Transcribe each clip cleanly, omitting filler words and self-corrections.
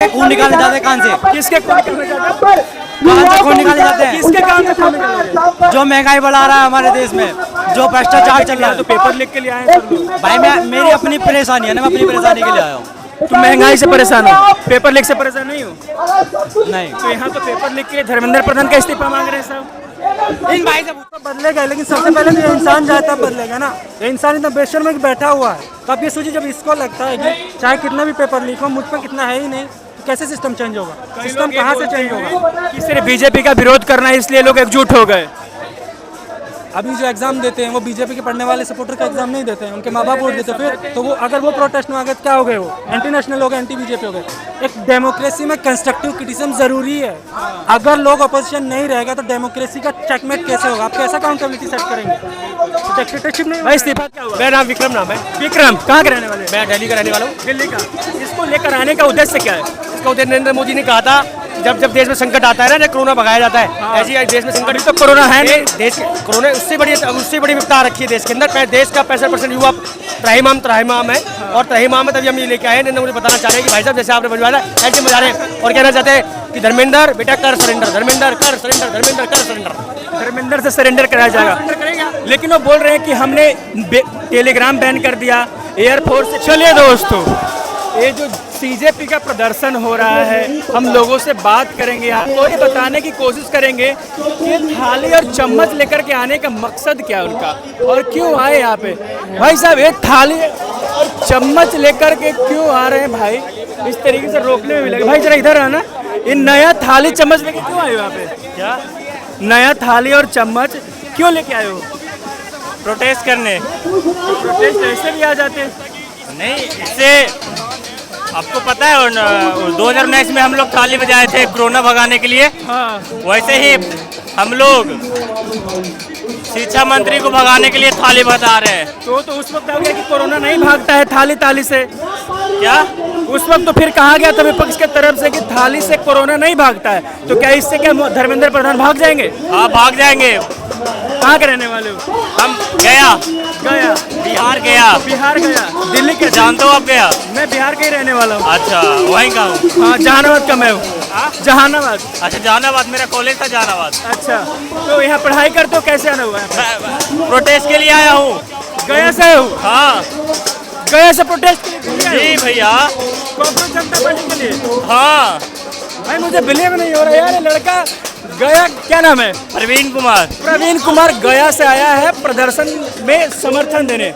खून निकालने जाते हैं कान से। किसके खून निकालने जाते हैं? कान से खून निकालने जाते हैं। किसके कान से खून निकालने जाते हैं? जो महंगाई बढ़ा रहा है हमारे देश में, जो भ्रष्टाचार चल रहा है। तो पेपर लिख के लिए आए हैं सब लोग। भाई मेरी अपनी परेशानी है ना, मैं अपनी परेशानी के लिए आया हूँ। तुम महंगाई से परेशान हो, पेपर लिख से परेशान नहीं हो? नहीं, तो यहाँ तो पेपर लिख के धर्मेंद्र प्रधान का इस्तीफा मांग रहे हैं सब। इन भाई से बदलेगा, लेकिन सबसे पहले तो ये इंसान जाए तब बदलेगा ना। ये इंसान इतना बेशर्म में बैठा हुआ है, तो आप ये सोचिए जब इसको लगता है कि चाहे कितना भी पेपर लीक हो, मुझ पर कितना है ही नहीं, तो कैसे सिस्टम चेंज होगा? सिस्टम कहाँ से चेंज होगा? कि सिर्फ बीजेपी का विरोध करना है इसलिए लोग एकजुट हो गए। अभी जो एग्जाम देते हैं वो बीजेपी के पढ़ने वाले सपोर्टर का एग्जाम नहीं देते हैं, उनके माँ बाप वोट देते हैं। फिर तो वो अगर वो प्रोटेस्ट में आ गए तो क्या हो गए? वो एंटी नेशनल हो गए, एंटी बीजेपी हो गए। एक डेमोक्रेसी में कंस्ट्रक्टिव क्रिटिसिज्म जरूरी है। अगर लोग अपोजिशन नहीं रहेगा तो डेमोक्रेसी का चेकमेट कैसे होगा? आप कैसे अकाउंटेबिलिटी सेट करेंगे? डिक्टेटरशिप नहीं। भाई इस्तीफा क्या हुआ? मेरा नाम विक्रम नाम है। विक्रम कहाँ के रहने वाले? मैं दिल्ली का रहने वाला हूँ। दिल्ली का। इसको लेकर आने का उद्देश्य क्या है? इसका उद्देश्य नरेंद्र मोदी ने कहा था, जब देश में संकट आता है ना, जब कोरोना भगाया जाता है, ऐसी देश में संकट तो कोरोना है नहीं। देश कोरोना उससे बड़ी विपदा रखी है देश के अंदर। देश का 65% युवा त्राहिमाम है, और त्राहिमाम में तभी हम ये लेके आए हैं। नरेंद्र मोदी बताना चाह रहे हैं कि भाई साहब जैसे आपने बजवाया ऐसे बजा रहे हैं, और कहना चाहते हैं कि धर्मेंद्र बेटा कर सरेंडर, धर्मेंद्र कर सरेंडर, धर्मेंद्र कर सरेंडर। धर्मेंद्र से सरेंडर कराया जाएगा, लेकिन वो बोल रहे हैं कि हमने टेलीग्राम बैन कर दिया, एयरफोर्स से। चलिए दोस्तों, ये जो बीजेपी का प्रदर्शन हो रहा है, हम लोगों से बात करेंगे, आपको ये बताने की कोशिश करेंगे कि थाली और चम्मच लेकर के आने का मकसद क्या है उनका, और क्यों आए यहाँ पे। भाई साहब, एक थाली और चम्मच लेकर के क्यों आ रहे हैं भाई? इस तरीके से रोकने में भी लगे। भाई जरा इधर आना, ये नया थाली चम्मच लेके क्यों आए हो यहाँ पे? क्या नया थाली और चम्मच क्यों लेके आए हो? प्रोटेस्ट करने? प्रोटेस्ट ऐसे भी आ जाते हैं। नहीं, इससे आपको पता है 2019 में हम लोग थाली बजाए थे कोरोना भगाने के लिए। हाँ, वैसे ही हम लोग शिक्षा मंत्री को भगाने के लिए थाली बजा रहे हैं। तो उस वक्त आ गया कि कोरोना नहीं भागता है थाली ताली से। क्या उस वक्त तो फिर कहा गया था विपक्ष के तरफ से कि थाली से कोरोना नहीं भागता है, तो क्या इससे क्या धर्मेंद्र प्रधान भाग जाएंगे? हाँ, भाग जाएंगे। कहाँ के रहने वाले हो? हम गया बिहार गया। दिल्ली के जानते हो आप? गया मैं बिहार का ही रहने वाला हूँ। अच्छा, वहीं का हूँ। हाँ, जहानाबाद का मैं हूँ। जहानाबाद। अच्छा, जहानाबाद मेरा कॉलेज था, जहानाबाद। अच्छा, तो यहाँ पढ़ाई करते हो? कैसे आना हुआ है? प्रोटेस्ट के लिए आया हूँ। गया से हूँ? हाँ गया से प्रोटेस्ट के लिए? जी भैया। कांग्रेस जनता पार्टी के लिए? हाँ भाई मुझे बिलीव नहीं हो रहा यार, ये लड़का गया, क्या नाम है? प्रवीण कुमार गया से आया है प्रदर्शन में समर्थन देने।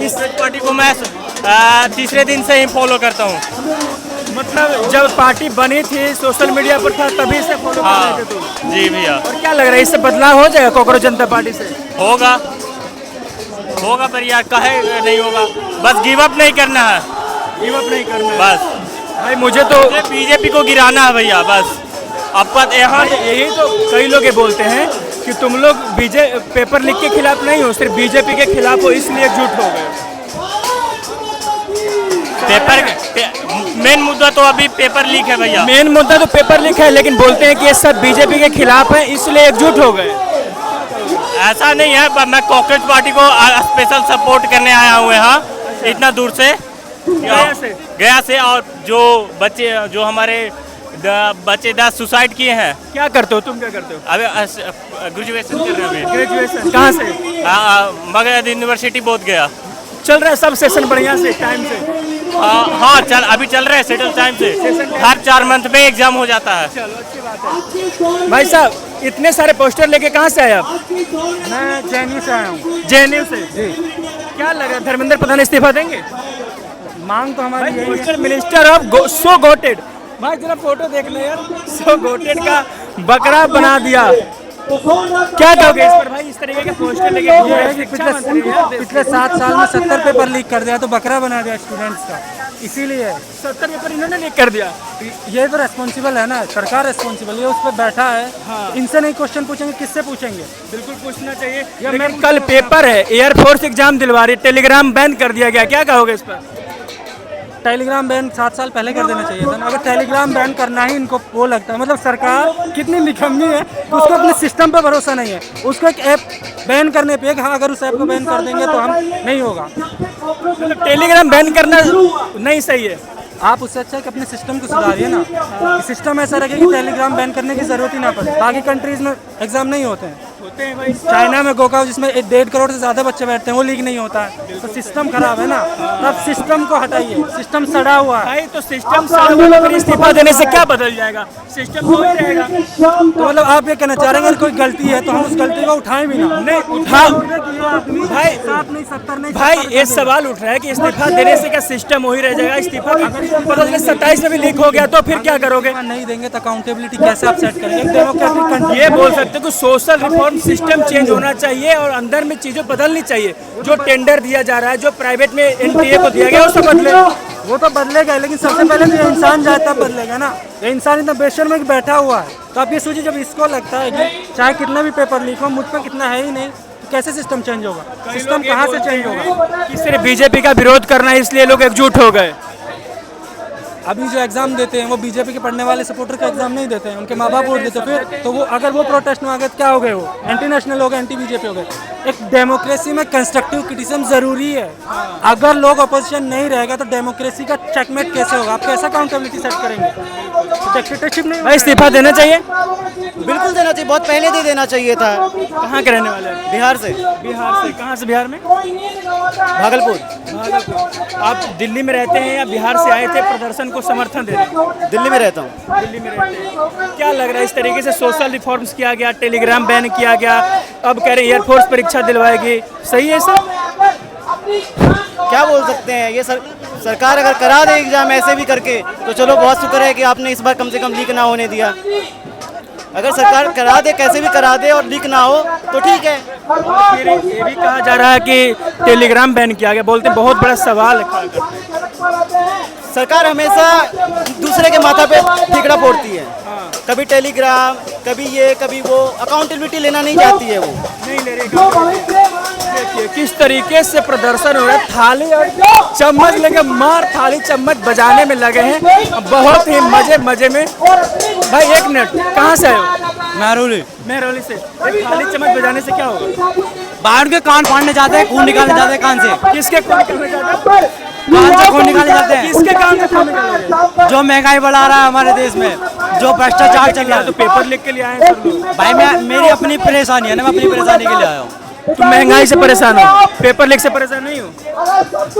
इस पार्टी को मैं तीसरे दिन से ही फॉलो करता हूँ। मतलब जब पार्टी बनी थी, सोशल मीडिया पर था, तभी से फॉलो कर रहे थे तुम? जी भैया। और क्या लग रहा है, इससे बदलाव हो जाएगा कांग्रेस जनता पार्टी से? होगा पर यार काहे नहीं होगा, बस गिव अप नहीं करना है। गिव अप नहीं करना है बस। भाई मुझे तो बीजेपी को गिराना है भैया, बस। आपका यहाँ यही तो कई लोग ये बोलते हैं कि तुम लोग पेपर लीक के खिलाफ नहीं हो, सिर्फ बीजेपी के खिलाफ हो, इसलिए एकजुट हो गए। मेन मुद्दा तो अभी पेपर लीक है भैया। मेन मुद्दा तो पेपर लीक है, लेकिन बोलते हैं कि ये सब बीजेपी के खिलाफ है, इसलिए एकजुट हो गए। ऐसा नहीं है, मैं कांग्रेस पार्टी को स्पेशल सपोर्ट करने आया हूँ यहाँ इतना दूर से, गया से। और जो हमारे बच्चे 10 सुसाइड किए हैं। क्या करते हो तुम? क्या करते हो? अभी ग्रेजुएशन कर रहे हैं। ग्रेजुएशन कहाँ से? मगध यूनिवर्सिटी बोध गया। चल रहा है सब सेशन बढ़िया से, टाइम से? हाँ, अभी चल रहे हैं सेटल टाइम से। हर 4 मंथ में एग्जाम हो जाता है। चलो, अच्छी बात है। भाई साहब, इतने सारे पोस्टर लेके कहाँ से आए आप? मैं जेएनयू से आया हूँ। जेएनयू से? जी। क्या लग रहा है, धर्मेंद्र प्रधान इस्तीफा देंगे? मांग तो हमारी यही है। Minister of so GOATed. भाई जरा फोटो देख ले यार, सो गोटेड का बकरा बना दिया। क्या कहोगे इस पर भाई, इस तरीके के पोस्टर लेके? पिछले 7 साल में 70 पेपर लीक कर दिया, तो बकरा बना दिया स्टूडेंट्स का, इसीलिए 70 पेपर इन्होंने लीक कर दिया। ये तो रेस्पॉन्सिबल है ना, सरकार रेस्पॉन्सिबल, ये उस पर बैठा है। हाँ। इनसे नहीं क्वेश्चन पूछेंगे, किससे पूछेंगे? बिल्कुल पूछना चाहिए। लेकिन कल पेपर है, एयरफोर्स एग्जाम दिलवा रही, टेलीग्राम बैन कर दिया गया, क्या कहोगे इस पर? टेलीग्राम बैन 7 साल पहले कर देना चाहिए था ना। अगर टेलीग्राम बैन करना ही इनको वो लगता है, मतलब सरकार कितनी निकम्मी है, उसको अपने सिस्टम पे भरोसा नहीं है। उसको एक ऐप बैन करने पे, हाँ अगर उस ऐप को बैन कर देंगे तो हम नहीं होगा। मतलब टेलीग्राम बैन करना नहीं सही है? आप उससे अच्छा है कि अपने सिस्टम को सुधारिए ना। सिस्टम ऐसा रखे कि टेलीग्राम बैन करने की जरूरत ही ना पड़े। बाकी कंट्रीज में एग्जाम नहीं होते हैं भाई। चाइना में गोकाओ जिसमें 1.5 करोड़ से ज्यादा बच्चे बैठते हैं वो लीक नहीं होता है। तो सिस्टम खराब है ना, तब सिस्टम को हटाइए। सिस्टम सड़ा हुआ है। भाई तो सिस्टम फिर इस्तीफा देने से क्या बदल जाएगा? सिस्टम तो ही रहेगा। तो मतलब आप ये कहना चाह रहे हैं कि कोई गलती है तो हम उस गलती को उठाएं भी ना? नहीं उठा भाई 7 नहीं 70 नहीं भाई ये सवाल उठ रहा है कि इस्तीफा देने से क्या सिस्टम वही रह जाएगा? इस्तीफा 27 में भी लीक हो गया तो फिर क्या करोगे? नहीं देंगे तो अकाउंटेबिलिटी कैसे आप सेट करेंगे? डेमोक्रेटिक कंट्री ये बोल सकते हो कि सोशल रिफॉर्म सिस्टम चेंज होना चाहिए और अंदर में चीजें बदलनी चाहिए। जो टेंडर दिया जा रहा है, जो प्राइवेट में एनटीए को दिया गया, वो सब बदले। वो तो बदलेगा, लेकिन सबसे पहले तो इंसान जाए तब बदलेगा ना। ये इंसान इतना बेशर्म में बैठा हुआ है, तो आप ये सोचिए जब इसको लगता है कि चाहे कितना भी पेपर लीक हो, मुझ पर कितना है ही नहीं, तो कैसे सिस्टम चेंज होगा? सिस्टम कहाँ से चेंज होगा? कि सिर्फ बीजेपी का विरोध करना है इसलिए लोग एकजुट हो गए। अभी जो एग्जाम देते हैं वो बीजेपी के पढ़ने वाले सपोर्टर का एग्जाम नहीं देते हैं, उनके माँ बाप वोट देते हैं। फिर तो वो अगर वो प्रोटेस्ट में आ गए तो क्या हो गए? वो एंटी नेशनल हो गए, एंटी बीजेपी हो गए। एक डेमोक्रेसी में कंस्ट्रक्टिव क्रिटिसिज्म जरूरी है। अगर लोग अपोजिशन नहीं रहेगा तो डेमोक्रेसी का चेकमेट कैसे होगा? आप कैसा अकाउंटेबिलिटी सेट करेंगे? डिक्टेटरशिप नहीं। भाई इस्तीफा देना चाहिए? बिल्कुल देना चाहिए, बहुत पहले दे देना चाहिए था। कहाँ के रहने वाले हैं? बिहार से। बिहार से? कहाँ से बिहार में? भागलपुर। आप दिल्ली में रहते हैं या बिहार से आए थे प्रदर्शन को समर्थन देने? दिल्ली में रहता हूँ। दिल्ली में रहते हैं। क्या लग रहा है इस तरीके से सोशल रिफॉर्म्स किया गया, टेलीग्राम बैन किया गया, अब कह रहे एयरफोर्स परीक्षा दिलवाएगी, सही है सर? क्या बोल सकते हैं, ये सरकार अगर करा दे एग्जाम ऐसे भी करके तो चलो बहुत शुक्र है कि आपने इस बार कम से कम लीक ना होने दिया। अगर सरकार करा दे, कैसे भी करा दे और लीक ना हो तो ठीक है। फिर ये भी कहा जा रहा है कि टेलीग्राम बैन किया गया, बोलते हैं बहुत बड़ा सवाल है खड़ा करते हैं। सरकार हमेशा दूसरे के माथा पे ठिकरा फोड़ती है। कभी टेलीग्राम, कभी ये, कभी वो। अकाउंटेबिलिटी लेना नहीं चाहती है वो। नहीं ले रही। देखिए किस तरीके से प्रदर्शन हो रहा है, थाली और चम्मच लेके मार थाली चम्मच बजाने में लगे हैं, बहुत ही मजे में। भाई एक मिनट, कहाँ से आए हो? मेहरौली से। एक थाली चम्मच बजाने से क्या होगा? बाहर के कान फाड़ने जाते हैं, खून निकालने जाते हैं कान से। किसके खून निकालने जाते हैं? कान से खून निकालने जाते हैं। किसके कान से खून निकालोगे? जो महंगाई बढ़ा रहा है हमारे देश में, जो भ्रष्टाचार चल रहा है। तो पेपर लिख के लिए आए हैं सब लोग। भाई मेरी अपनी परेशानी है ना, मैं अपनी परेशानी के लिए आया हूँ। तुम महंगाई से परेशान हो, पेपर लिख से परेशान नहीं हो?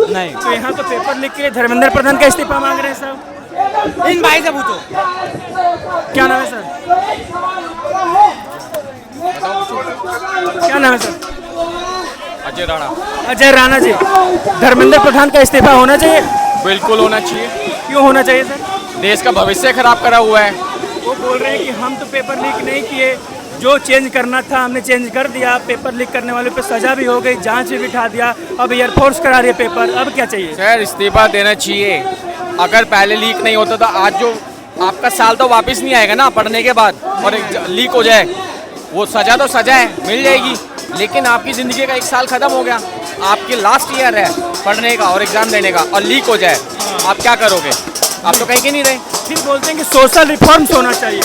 नहीं। तो यहाँ तो पेपर लिख के धर्मेंद्र प्रधान का इस्तीफा मांग रहे हैं सब। इन भाई से पूछो। क्या नाम है सर? क्या नाम है सर? अजय राणा। अजय राणा जी, धर्मेंद्र प्रधान का इस्तीफा होना चाहिए? बिल्कुल होना चाहिए। क्यों होना चाहिए सर? देश का भविष्य खराब करा हुआ है। वो बोल रहे हैं कि हम तो पेपर लीक नहीं किए, जो चेंज करना था हमने चेंज कर दिया। पेपर लीक करने वालों पे सजा भी हो गई, जांच भी बिठा दिया, अब एयरफोर्स करा रही है पेपर, अब क्या चाहिए? सर इस्तीफा देना चाहिए। अगर पहले लीक नहीं होता तो आज जो आपका साल तो वापस नहीं आएगा ना पढ़ने के बाद, और लीक हो जाए वो सजा तो सजा है, मिल जाएगी, लेकिन आपकी ज़िंदगी का 1 साल ख़त्म हो गया। आपकी लास्ट ईयर है पढ़ने का और एग्ज़ाम देने का, और लीक हो जाए आप क्या करोगे? आप तो कहीं के नहीं रहे। फिर बोलते हैं कि सोशल रिफॉर्म्स होना चाहिए।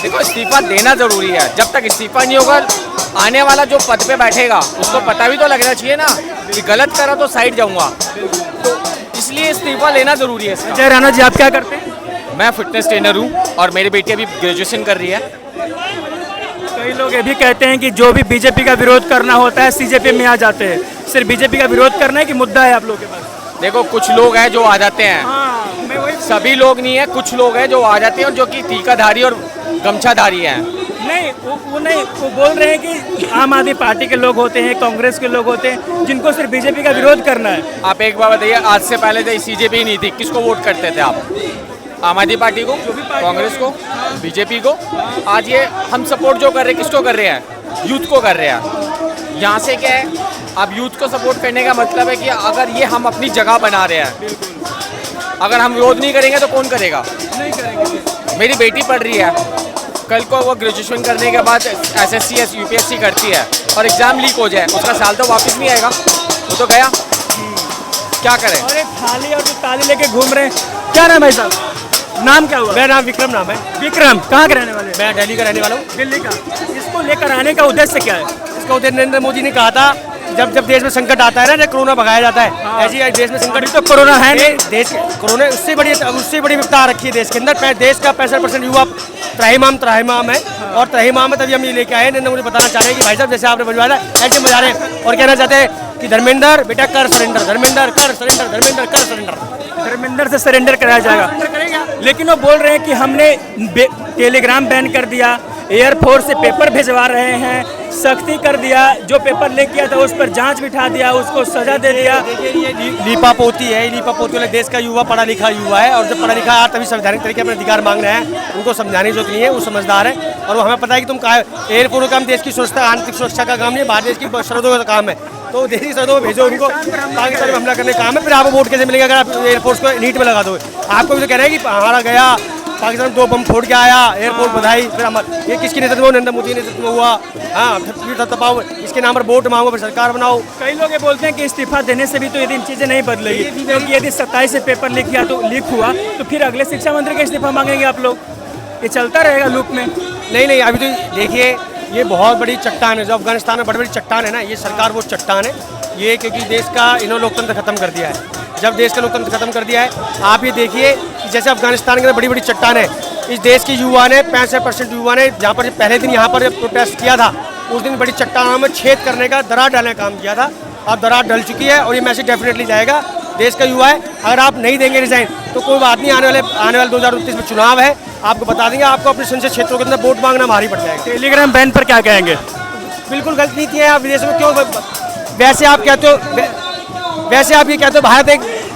देखो इस्तीफा देना ज़रूरी है। जब तक इस्तीफा नहीं होगा, आने वाला जो पद पे बैठेगा उसको पता भी तो लगना चाहिए ना कि गलत करा तो साइड जाऊंगा, तो इसलिए इस्तीफा लेना ज़रूरी है इसका। अजय राणा जी आप क्या करते हैं? मैं फिटनेस ट्रेनर हूँ और मेरी बेटी अभी ग्रेजुएशन कर रही है। कई लोग ये भी कहते हैं कि जो भी बीजेपी का विरोध करना होता है सीजेपी में आ जाते हैं। सिर्फ बीजेपी का विरोध करना है कि मुद्दा है आप लोगों के पास? देखो कुछ लोग हैं जो आ जाते हैं, मैं वही सभी लोग नहीं है, कुछ लोग हैं जो आ जाते हैं और जो कि टीकाधारी और गमछाधारी हैं। नहीं वो नहीं, वो बोल रहे हैं कि आम आदमी पार्टी के लोग होते हैं, कांग्रेस के लोग होते हैं, जिनको सिर्फ बीजेपी का विरोध करना है। आप एक बार बताइए, आज से पहले तो सीजेपी ही नहीं थी, किसको वोट करते थे आप? आम आदमी पार्टी को, कांग्रेस को, बीजेपी को। आज ये हम सपोर्ट जो कर रहे हैं किसको कर रहे हैं? यूथ को कर रहे हैं। यहाँ से क्या है, अब यूथ को सपोर्ट करने का मतलब है कि अगर ये हम अपनी जगह बना रहे हैं, अगर हम विरोध नहीं करेंगे तो कौन करेगा? नहीं करेंगे। मेरी बेटी पढ़ रही है, कल को वो ग्रेजुएशन करने के बाद SSC UPSC करती है और एग्ज़ाम लीक हो जाए, उसका साल तो वापस नहीं आएगा, वो तो गया। क्या करें? और एक थाली और जो ताली लेके घूम रहे हैं। क्या नाम है साहब? नाम क्या हुआ? मेरा नाम विक्रम नाम है। विक्रम, कहाँ के रहने वाले? मैं दिल्ली का रहने वाला हूँ। दिल्ली का। इसको लेकर आने का उद्देश्य क्या है? इसका उद्देश्य नरेंद्र मोदी ने कहा था जब जब देश में संकट आता है ना, जब कोरोना भगाया जाता है, ऐसी देश में संकट तो कोरोना है नहीं। देश कोरोना उससे बड़ी विपदा आ रखी है देश के अंदर। देश का 65% युवा त्राहिमाम है, और त्राहिमाम में तभी हम ये लेके आए हैं। मुझे बताना चाह रहे हैं कि भाई साहब जैसे आपने बजवाया ऐसे बजा रहे हैं, और कहना चाहते हैं कि धर्मेंद्र बेटा कर सरेंडर, धर्मेंद्र कर सरेंडर, धर्मेंद्र कर सरेंडर। धर्मेंद्र से सरेंडर कराया जाएगा, लेकिन वो बोल रहे हैं कि हमने टेलीग्राम बैन कर दिया, एयरफोर्स से पेपर भिजवा रहे हैं, सख्ती कर दिया, जो पेपर ले किया था उस पर जांच बिठा दिया, उसको सजा दे दिया। लीपापोती है, लीपापोती वाले देश का युवा पढ़ा लिखा युवा है, और जब पढ़ा लिखा है तभी संवैधानिक तरीके अपने अधिकार मांग रहे हैं। उनको समझाने की जरूरत नहीं है, वो समझदार है, और वो हमें पता है कि तुम कहा एयरपोर्ट का काम देश की सुरक्षा, आंतरिक सुरक्षा का काम नहीं, बाहर देश की सरहदों का काम है। तो देश की सरहदों में भेजो उनको, पाकिस्तान में हमला करने का काम है, फिर आपको वोट कैसे मिलेगा अगर आप एयरफोर्स को नीट में लगा दो। आपको भी तो कह रहे हैं कि हमारा गया पाकिस्तान 2 बम फोड़ के आया, एयरपोर्ट बधाई, फिर हमारा ये किसके नेतृत्व में, नरेंद्र मोदी नेतृत्व में हुआ। हाँ, तपाओ इसके नाम पर वोट मांगो, फिर सरकार बनाओ। कई लोग ये बोलते हैं कि इस्तीफा देने से भी तो यदि चीजें नहीं बदलेगी, क्योंकि यदि 27 से पेपर लीक हुआ तो फिर अगले शिक्षा मंत्री का इस्तीफा मांगेंगे आप लोग, ये चलता रहेगा लूप में। नहीं, अभी तो देखिए ये बहुत बड़ी चट्टान है, जो अफगानिस्तान में बड़ी चट्टान है ना, ये सरकार वो चट्टान है ये, क्योंकि देश का इन्होंने लोकतंत्र खत्म कर दिया है। जब देश का लोकतंत्र खत्म कर दिया है, आप ये देखिए कि जैसे अफगानिस्तान के अंदर बड़ी चट्टान है, इस देश की युवा ने 65% युवा ने जहाँ पर पहले दिन यहाँ पर प्रोटेस्ट किया था, उस दिन बड़ी चट्टानों में छेद करने का, दरार डालने का काम किया था। अब दरार डल चुकी है, और ये मैसेज डेफिनेटली जाएगा। देश का युवा है, अगर आप नहीं देंगे रिजाइन तो कोई बात नहीं, आने वाले 2029 में चुनाव है, आपको बता देंगे, आपको अपने संसदीय क्षेत्रों के अंदर वोट मांगना भारी पड़ जाएगा। टेलीग्राम बैन पर क्या कहेंगे? बिल्कुल गलत नीति है। आप विदेशों में क्यों, वैसे आप कहते हो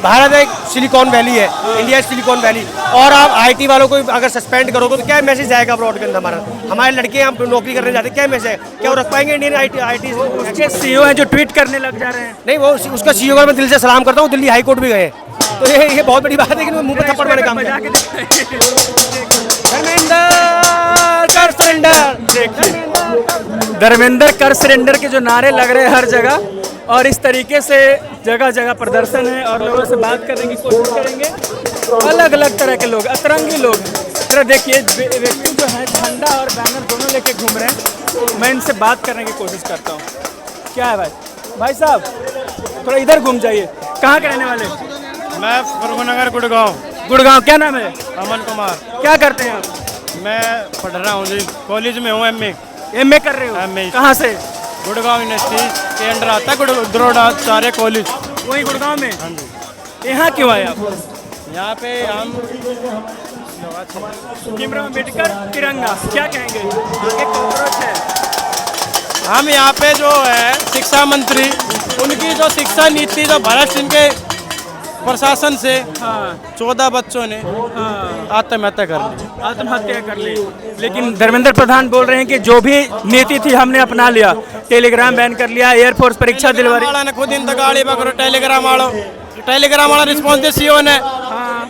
भारत एक सिलिकॉन वैली है, इंडिया सिलिकॉन वैली, और आप आईटी वालों को अगर सस्पेंड करोगे तो क्या मैसेज जाएगा अब्रॉड के अंदर? हमारे लड़के हम नौकरी करने जाते हैं, क्या मैसेज है? क्या वो रख पाएंगे इंडियन आईटी? उसके सीईओ हैं जो ट्वीट करने लग जा रहे हैं। नहीं, वो उसका सीईओ का मैं दिल से सलाम करता हूँ, दिल्ली हाई कोर्ट भी गए, तो ये बहुत बड़ी बात है कि मुंह पे थप्पड़ मारने काम किया। धर्मेंद्र कर सरेंडर के जो नारे लग रहे हैं हर जगह, और इस तरीके से जगह जगह प्रदर्शन है, और लोगों से बात करने की कोशिश करेंगे। अलग अलग तरह के लोग, अतरंगी लोग, जरा देखिए व्यक्ति जो है झंडा और बैनर दोनों लेके घूम रहे हैं। मैं इनसे बात करने की कोशिश करता हूँ। क्या है भाई साहब, थोड़ा इधर घूम जाइए। कहाँ के रहने वाले? मैं फरुखनगर गुड़गांव। क्या नाम है? अमन कुमार। क्या करते हैं आप? मैं पढ़ रहा हूँ जी, कॉलेज में हूँ, एमए कर रहे हो? MA। कहाँ से? गुड़गांव यूनिवर्सिटी के अंडर आता है द्रोणाचार्य कॉलेज, वही गुड़गांव में। हाँ जी। यहाँ क्यों आए आप? यहाँ पे हम भीमराव अम्बेडकर तिरंगा, क्या कहेंगे? आगे कॉकरोच है। हम यहाँ पे जो है शिक्षा मंत्री, उनकी जो शिक्षा नीति जो भरत सिंह के प्रशासन से 14 बच्चों ने आत्महत्या कर ली। लेकिन धर्मेंद्र प्रधान बोल रहे हैं कि जो भी नीति थी हमने अपना लिया, टेलीग्राम बैन कर लिया, एयरफोर्स परीक्षा दिलवा ने खुद इंतकाल पकड़ो, टेलीग्राम वाला रिस्पॉन्स दे सीओ ने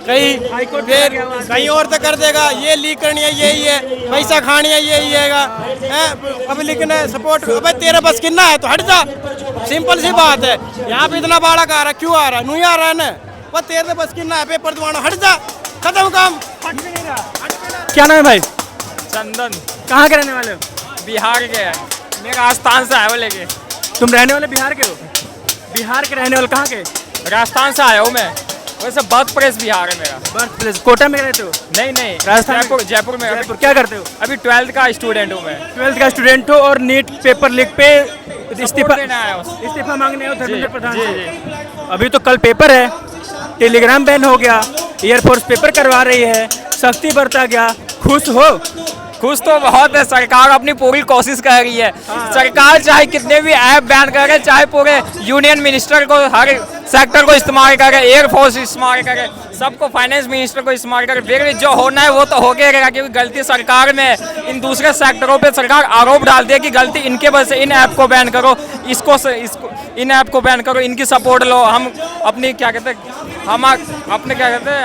कहीं और तो कर देगा, ये लीक करनी है यही है, पैसा खानी है यही है, पब्लिक ने सपोर्ट। अबे तेरे बस कितना है तो हट जा, सिंपल सी बात है। यहाँ पे इतना बाड़ा आ रहा, क्यों आ रहा है? नहीं आ रहा है ना, बस तेरे बस कितना है, पेपर दबाना, हट जा, खत्म काम। क्या नाम है भाई? चंदन। कहाँ के रहने वाले हो? बिहार के है, मेरा राजस्थान से आया वो लेके। तुम रहने वाले बिहार के हो? बिहार के रहने वाले कहाँ के? राजस्थान से आया हूँ मैं, वैसे बर्थ प्लेस बिहार है मेरा। बर्थ प्लेस कोटा में रहते हो? नहीं, राजस्थान जयपुर में। जयपुर। क्या करते हो? अभी 12th का स्टूडेंट हूँ मैं। 12th का स्टूडेंट हो, और नीट पेपर लीक पे इस्तीफा मांगने हो धर्मेंद्र प्रधान से। अभी तो कल पेपर है, टेलीग्राम बैन हो गया, एयरफोर्स पेपर करवा रही है, सख्ती बरता गया, खुश हो? खुश तो बहुत है, सरकार अपनी पूरी कोशिश कर रही है। सरकार चाहे कितने भी ऐप बैन करे, चाहे पूरे यूनियन मिनिस्टर को हर सेक्टर को इस्तेमाल करे, एयरफोर्स इस्तेमाल करे, सबको फाइनेंस मिनिस्टर को इस्तेमाल करे, फिर जो होना है वो तो हो गया रहेगा, क्योंकि गलती सरकार में है। इन दूसरे सेक्टरों पे सरकार आरोप डालती है कि गलती इनके वजह से, इन ऐप को बैन करो, इसको इन ऐप को बैन करो, इनकी सपोर्ट लो। हम अपनी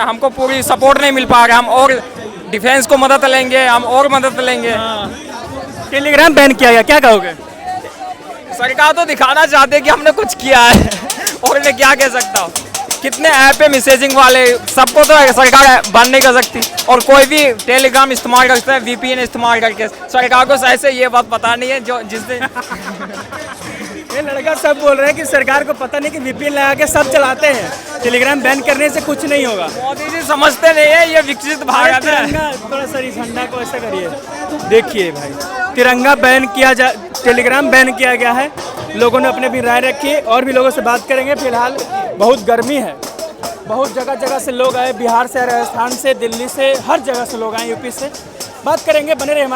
हमको पूरी सपोर्ट नहीं मिल पा रहा, हम और डिफेंस को मदद लेंगे, हम और मदद लेंगे। टेलीग्राम बैन किया गया, क्या कहोगे? सरकार तो दिखाना चाहते हैं कि हमने कुछ किया है, और मैं क्या कह सकता हूँ। कितने ऐप है मैसेजिंग वाले, सबको तो सरकार बंद नहीं कर सकती, और कोई भी टेलीग्राम इस्तेमाल कर सकता है VPN इस्तेमाल करके। सरकार को शायद से ये बात पता नहीं है, जो जिस दिन ये लड़का सब बोल रहे हैं कि सरकार को पता नहीं कि VPN लगा के सब चलाते हैं, टेलीग्राम बैन करने से कुछ नहीं होगा। मोदी जी समझते नहीं है, ये विकसित भारत है। तिरंगा थोड़ा सा इस झंडा को ऐसा करिए, देखिए भाई, तिरंगा बैन किया जा, टेलीग्राम बैन किया गया है। लोगों ने अपने भी राय रखी है और भी लोगों से बात करेंगे। फिलहाल बहुत गर्मी है, बहुत जगह जगह से लोग आए, बिहार से, राजस्थान से, दिल्ली से, हर जगह से लोग आए, यूपी से। बात करेंगे, बने रहे हमारे।